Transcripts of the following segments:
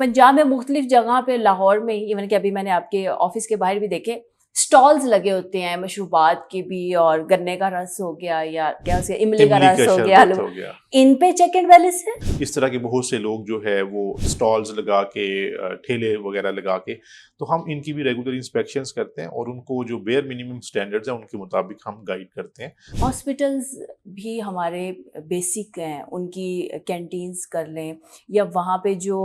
पंजाब में मुख्तलिफ जगह पे, लाहौर में इवन कि अभी मैंने आपके ऑफिस के बाहर भी देखे स्टॉल्स लगे होते हैं मशरूबात के भी, और गन्ने का रस हो गया या क्या उसे इमली का इमली रस का हो गया, शरबत हलवा। हो गया। इन पे चेक एंड बैलेंस है। इस तरह के बहुत से लोग जो है वो स्टॉल्स लगा के ठेले वगैरह लगा के, तो हम इनकी भी रेगुलर इंस्पेक्शंस करते हैं और उनको जो बेयर मिनिमम स्टैंडर्ड्स हैं उनके मुताबिक हम गाइड करते हैं। हॉस्पिटल्स भी हमारे बेसिक हैं, उनकी कैंटीन्स कर लें या वहाँ पे जो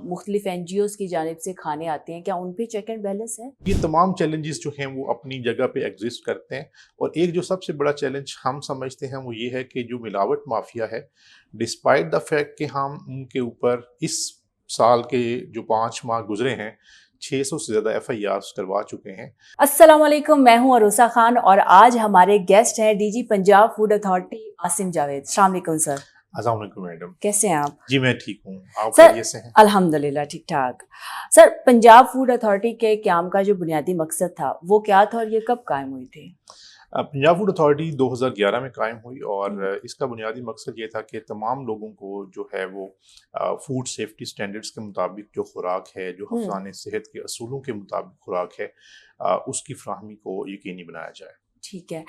मुख्तलिफ NGOs की जानिब से खाने आते हैं, क्या उन पे चेक एंड बैलेंस है? ये तमाम चैलेंजेस जो हैं वो अपनी जगह पे एग्जिस्ट करते हैं, और एक जो सबसे बड़ा चैलेंज हम समझते हैं वो ये है कि जो मिलावट माफिया है, डिस्पाइट द फैक्ट कि हम उनके ऊपर इस साल के जो 5 माह गुजरे हैं 600 से ज़्यादा FIRs करवा चुके हैं। अस्सलाम वालेकुम, मैं हूं अरोसा खान और आज हमारे गेस्ट हैं DG Punjab food authority Asim Javed. अस्सलाम वालेकुम सर, अस्सलाम वालेकुम मैडम। कैसे हैं आप? जी मैं ठीक हूँ, आप सर खैरियत से हैं? अल्हम्दुलिल्लाह ठीक ठाक। सर, पंजाब फूड अथॉरिटी के क़याम का जो बुनियादी मकसद था वो क्या था और ये कब कायम हुई थी? पंजाब फूड अथॉरिटी 2011 में कायम हुई, और इसका बुनियादी मकसद ये था कि तमाम लोगों को जो है वो फूड सेफ्टी स्टैंडर्ड्स के मुताबिक जो खुराक है, जो हफ्ज़ाने सेहत के असूलों के मुताबिक खुराक है, उसकी फ्राहमी को यकीनी बनाया जाए। ठीक है।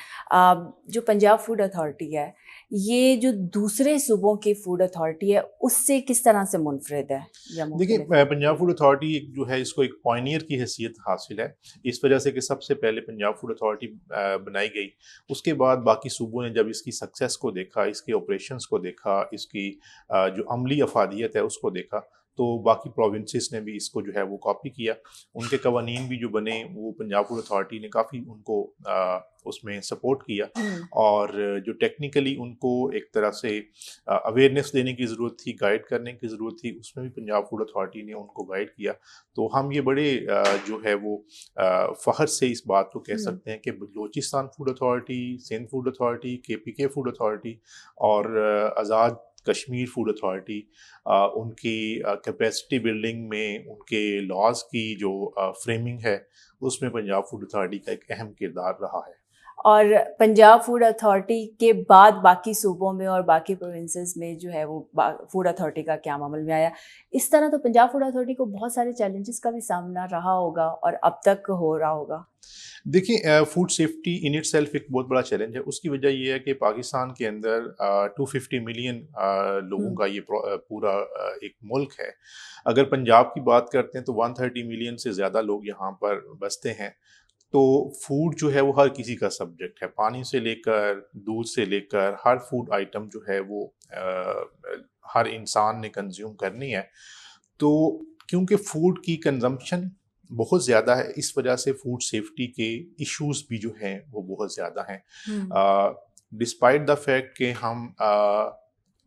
जो पंजाब फूड अथॉरिटी है, ये जो दूसरे सूबों की फूड अथॉरिटी है उससे किस तरह से मुनफरिद है या देखिए, मुख्तलिफ है? पंजाब फूड अथॉरिटी एक जो है इसको एक पॉइनियर की हैसियत हासिल है, इस वजह से कि सबसे पहले पंजाब फूड अथॉरिटी बनाई गई। उसके बाद बाकी सूबों ने जब इसकी सक्सेस को देखा, इसके ऑपरेशंस को देखा, इसकी जो अमली अफादियत है उसको देखा, तो बाकी प्रोविंसेस ने भी इसको जो है वो कॉपी किया। उनके कवानीन भी जो बने वो पंजाब फूड अथॉरिटी ने काफ़ी उनको उसमें सपोर्ट किया, हम्म। और जो टेक्निकली उनको एक तरह से अवेयरनेस देने की ज़रूरत थी, गाइड करने की ज़रूरत थी, उसमें भी पंजाब फूड अथॉरिटी ने उनको गाइड किया। तो हम ये बड़े जो है वो फ़ख्र से इस बात को कह सकते हैं कि Balochistan food authority, Sindh food authority, KPK food authority और आज़ाद कश्मीर फूड अथॉरिटी, उनकी कैपेसिटी बिल्डिंग में उनके लॉज की जो फ्रेमिंग है उसमें पंजाब फूड अथॉरिटी का एक अहम किरदार रहा है। और पंजाब फूड अथॉरिटी के बाद बाकी सूबों में और बाकी प्रोविंसेस में जो है वो फूड अथॉरिटी का क्या अमल में आया। इस तरह तो पंजाब फूड अथॉरिटी को बहुत सारे चैलेंजेस का भी सामना रहा होगा और अब तक हो रहा होगा। देखिए, food safety in it self एक बहुत बड़ा चैलेंज है। उसकी वजह ये है कि पाकिस्तान के अंदर 250 मिलियन लोगों का ये पूरा एक मुल्क है। अगर पंजाब की बात करते हैं तो 130 मिलियन से ज़्यादा लोग यहाँ पर बसते हैं। तो फूड जो है वो हर किसी का सब्जेक्ट है, पानी से लेकर दूध से लेकर हर फूड आइटम जो है वो हर इंसान ने कंज्यूम करनी है। तो क्योंकि फूड की कंजम्पशन बहुत ज़्यादा है, इस वजह से फूड सेफ्टी के इश्यूज भी जो हैं वो बहुत ज़्यादा हैं। हम्म। डिस्पाइट द फैक्ट कि हम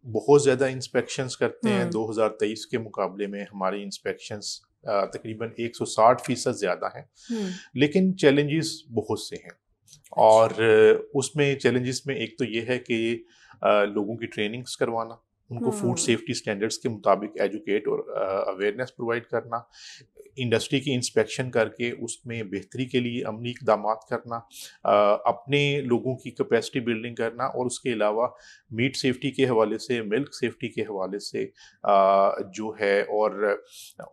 बहुत ज़्यादा इंस्पेक्शंस करते हैं, हम्म। 2023 के मुकाबले में हमारी इंस्पेक्शंस तकरीबन 160% ज़्यादा हैं, हम्म। लेकिन चैलेंजेस बहुत से हैं। अच्छा। और उसमें चैलेंजेस में एक तो ये है कि लोगों की ट्रेनिंग्स करवाना, उनको फूड हम्म। सेफ्टी स्टैंडर्ड्स के मुताबिक एजुकेट और अवेयरनेस प्रोवाइड करना, इंडस्ट्री की इंस्पेक्शन करके उसमें बेहतरी के लिए अमली इक़दामात करना, अपने लोगों की कैपेसिटी बिल्डिंग करना, और उसके अलावा मीट सेफ्टी के हवाले से, मिल्क सेफ्टी के हवाले से जो है, और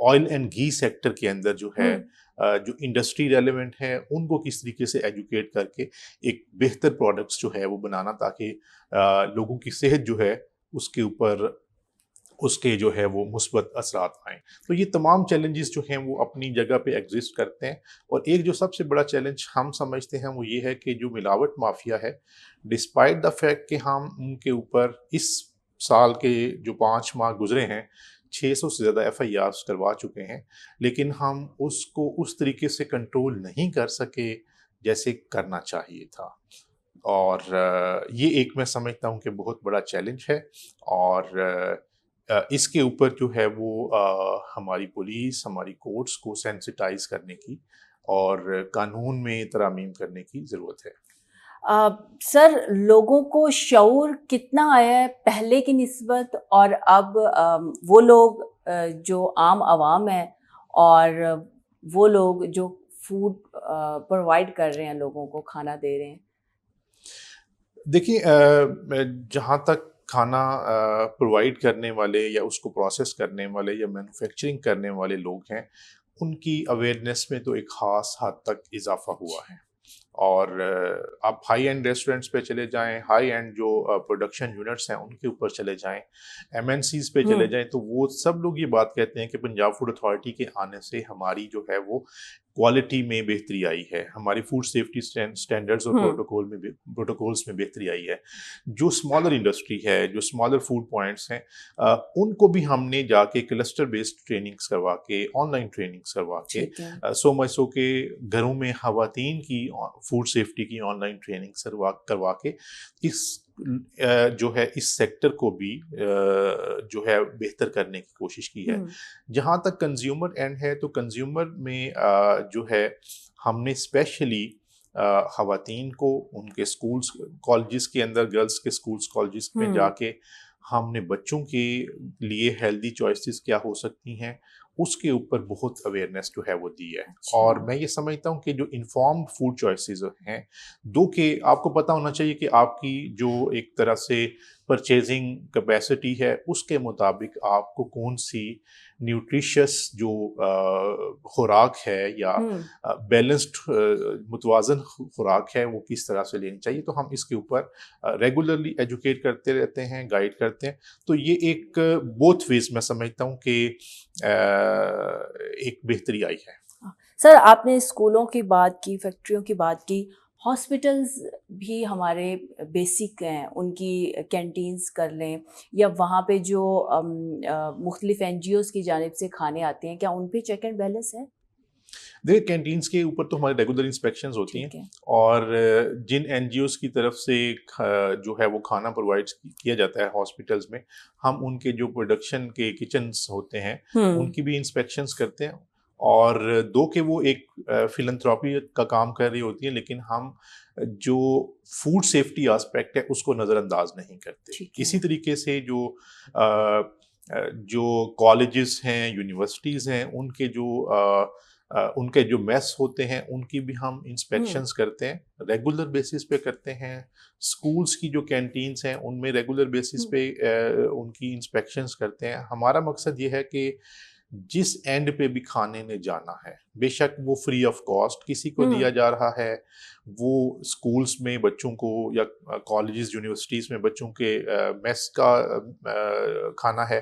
ऑयल एंड घी सेक्टर के अंदर जो है हम्म। जो इंडस्ट्री रेलेवेंट है उनको किस तरीके से एजुकेट करके एक बेहतर प्रोडक्ट्स जो है वो बनाना, ताकि लोगों की सेहत जो है उसके ऊपर उसके जो है वो मुस्बत असरात आएँ। तो ये तमाम चैलेंजेस जो हैं वो अपनी जगह पे एग्जिस्ट करते हैं, और एक जो सबसे बड़ा चैलेंज हम समझते हैं वो ये है कि जो मिलावट माफिया है, डिस्पाइट द फैक्ट कि हम उनके ऊपर इस साल के जो 5 माह गुजरे हैं 600 से ज़्यादा FIRs करवा चुके हैं, लेकिन हम उसको उस तरीके से कंट्रोल नहीं कर सके जैसे करना चाहिए था। और ये एक मैं समझता हूँ कि बहुत बड़ा चैलेंज है, और इसके ऊपर जो है वो हमारी पुलिस, हमारी कोर्ट्स को सेंसिटाइज करने की और कानून में तरमीम करने की ज़रूरत है। सर, लोगों को शऊर कितना आया है पहले की निस्बत और अब? वो लोग जो आम आवाम है और वो लोग जो फूड प्रोवाइड कर रहे हैं, लोगों को खाना दे रहे हैं। देखिए, जहाँ तक खाना प्रोवाइड करने वाले या उसको प्रोसेस करने वाले या मैन्युफैक्चरिंग करने वाले लोग हैं, उनकी अवेयरनेस में तो एक ख़ास हद तक इजाफा हुआ है। और आप हाई एंड रेस्टोरेंट्स पे चले जाएं, हाई एंड जो प्रोडक्शन यूनिट्स हैं उनके ऊपर चले जाएं, एमएनसीज पे चले जाएं, तो वो सब लोग ये बात कहते हैं कि पंजाब फूड अथॉरिटी के आने से हमारी जो है वो क्वालिटी में बेहतरी आई है, हमारी फूड सेफ्टी स्टैंडर्ड्स और प्रोटोकॉल्स में बेहतरी आई है। जो स्मॉलर इंडस्ट्री है, जो स्मॉलर फूड पॉइंट्स हैं, उनको भी हमने जाके क्लस्टर बेस्ड ट्रेनिंग्स करवा के, ऑनलाइन ट्रेनिंग्स करवा के, सो मच सो के घरों में खवातीन की फूड सेफ्टी की ऑनलाइन ट्रेनिंग करवा के इस जो है इस सेक्टर को भी जो है बेहतर करने की कोशिश की है। जहाँ तक कंज्यूमर एंड है, तो कंज्यूमर में जो है हमने स्पेशली खवातीन को उनके स्कूल्स कॉलेजेस के अंदर, गर्ल्स के स्कूल्स कॉलेजेस में जाके हमने बच्चों के लिए हेल्दी चॉइसेस क्या हो सकती हैं उसके ऊपर बहुत अवेयरनेस जो है वो दी है। और मैं ये समझता हूँ कि जो इन्फॉर्म्ड फूड चॉइसेस हैं, दो के आपको पता होना चाहिए कि आपकी जो एक तरह से परचेजिंग कैपेसिटी है उसके मुताबिक आपको कौन सी न्यूट्रिशियस जो खुराक है या बैलेंस्ड मुतवाज़न खुराक है वो किस तरह से लेनी चाहिए। तो हम इसके ऊपर रेगुलरली एजुकेट करते रहते हैं, गाइड करते हैं। तो ये एक बोथ वेज मैं समझता हूँ कि एक बेहतरी आई है। सर, आपने स्कूलों की बात की, फैक्ट्रियों की बात की, हॉस्पिटल्स भी हमारे बेसिक हैं, उनकी कैंटीन्स कर लें या वहाँ पे जो मुख्तलिफ एनजीओज़ की जानिब से खाने आते हैं, क्या उन पे चेक एंड बैलेंस है? देखिए, कैंटीन्स के ऊपर तो हमारे रेगुलर इंस्पेक्शंस होती हैं और जिन एनजीओज़ की तरफ से जो है वो खाना प्रोवाइड किया जाता है हॉस्पिटल्स में, हम उनके जो प्रोडक्शन के किचन्स होते हैं उनकी भी इंस्पेक्शंस करते हैं। और दो कि वो एक फिलंथ्रॉपी का काम कर रही होती है, लेकिन हम जो फूड सेफ्टी एस्पेक्ट है उसको नज़रअंदाज नहीं करते। इसी तरीके से जो कॉलेजेस हैं, यूनिवर्सिटीज़ हैं, उनके जो मेस होते हैं उनकी भी हम इंस्पेक्शंस करते हैं, रेगुलर बेसिस पे करते हैं। स्कूल्स की जो कैंटीन्स हैं उनमें रेगुलर बेसिस पे उनकी इंस्पेक्शंस करते हैं। हमारा मकसद ये है कि जिस एंड पे भी खाने ने जाना है, बेशक वो फ्री ऑफ कॉस्ट किसी को दिया जा रहा है, वो स्कूल्स में बच्चों को या कॉलेजेस यूनिवर्सिटीज़ में बच्चों के मेस का खाना है,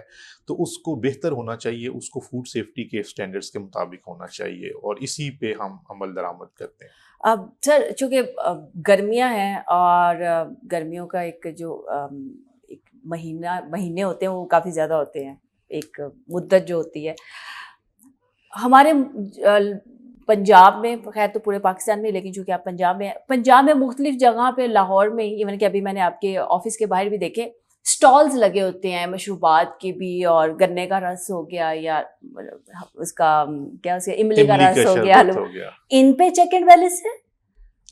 तो उसको बेहतर होना चाहिए, उसको फूड सेफ्टी के स्टैंडर्ड्स के मुताबिक होना चाहिए और इसी पे हम अमल दरामद करते हैं। अब सर, चूँकि गर्मियाँ हैं और गर्मियों का एक महीने होते हैं वो काफ़ी ज़्यादा होते हैं, एक मुद्दत जो होती है हमारे पंजाब में, खैर तो पूरे पाकिस्तान में, लेकिन चूँकि आप पंजाब में मुख्तलिफ जगह पे, लाहौर में, इवन कि अभी मैंने आपके ऑफिस के बाहर भी देखे स्टॉल्स लगे होते हैं मशरूबात के भी, और गन्ने का रस हो गया या उसका क्या उसका इमली का रस हो गया, इन पे चेक एंड बैलेंस है?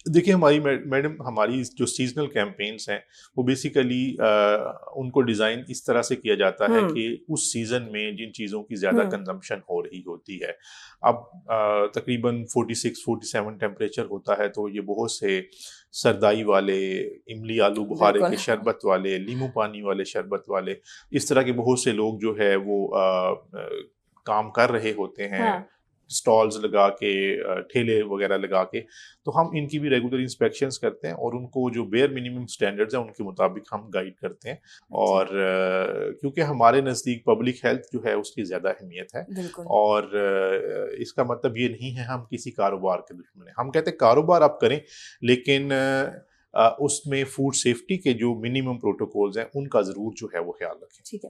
देखिए, हमारी जो सीजनल कैंपेन्स हैं वो बेसिकली उनको डिज़ाइन इस तरह से किया जाता है कि उस सीज़न में जिन चीज़ों की ज़्यादा कंजम्पशन हो रही होती है, अब तकरीबन 46-47 टेम्परेचर होता है, तो ये बहुत से सरदाई वाले, इमली आलू बुखारे के शरबत वाले, नींबू पानी वाले शरबत वाले, इस तरह के बहुत से लोग जो है वो काम कर रहे होते हैं, स्टॉल्स लगा के, ठेले वगैरह लगा के। तो हम इनकी भी रेगुलर इंस्पेक्शंस करते हैं और उनको जो बेयर मिनिमम स्टैंडर्ड्स हैं उनके मुताबिक हम गाइड करते हैं। और क्योंकि हमारे नज़दीक पब्लिक हेल्थ जो है उसकी ज़्यादा अहमियत है, और इसका मतलब ये नहीं है हम किसी कारोबार के दुश्मन हैं। हम कहते हैं कारोबार आप करें, लेकिन उसमें फूड सेफ्टी के जो मिनिमम प्रोटोकॉल्स हैं उनका ज़रूर जो है वो ख्याल रखें। ठीक है।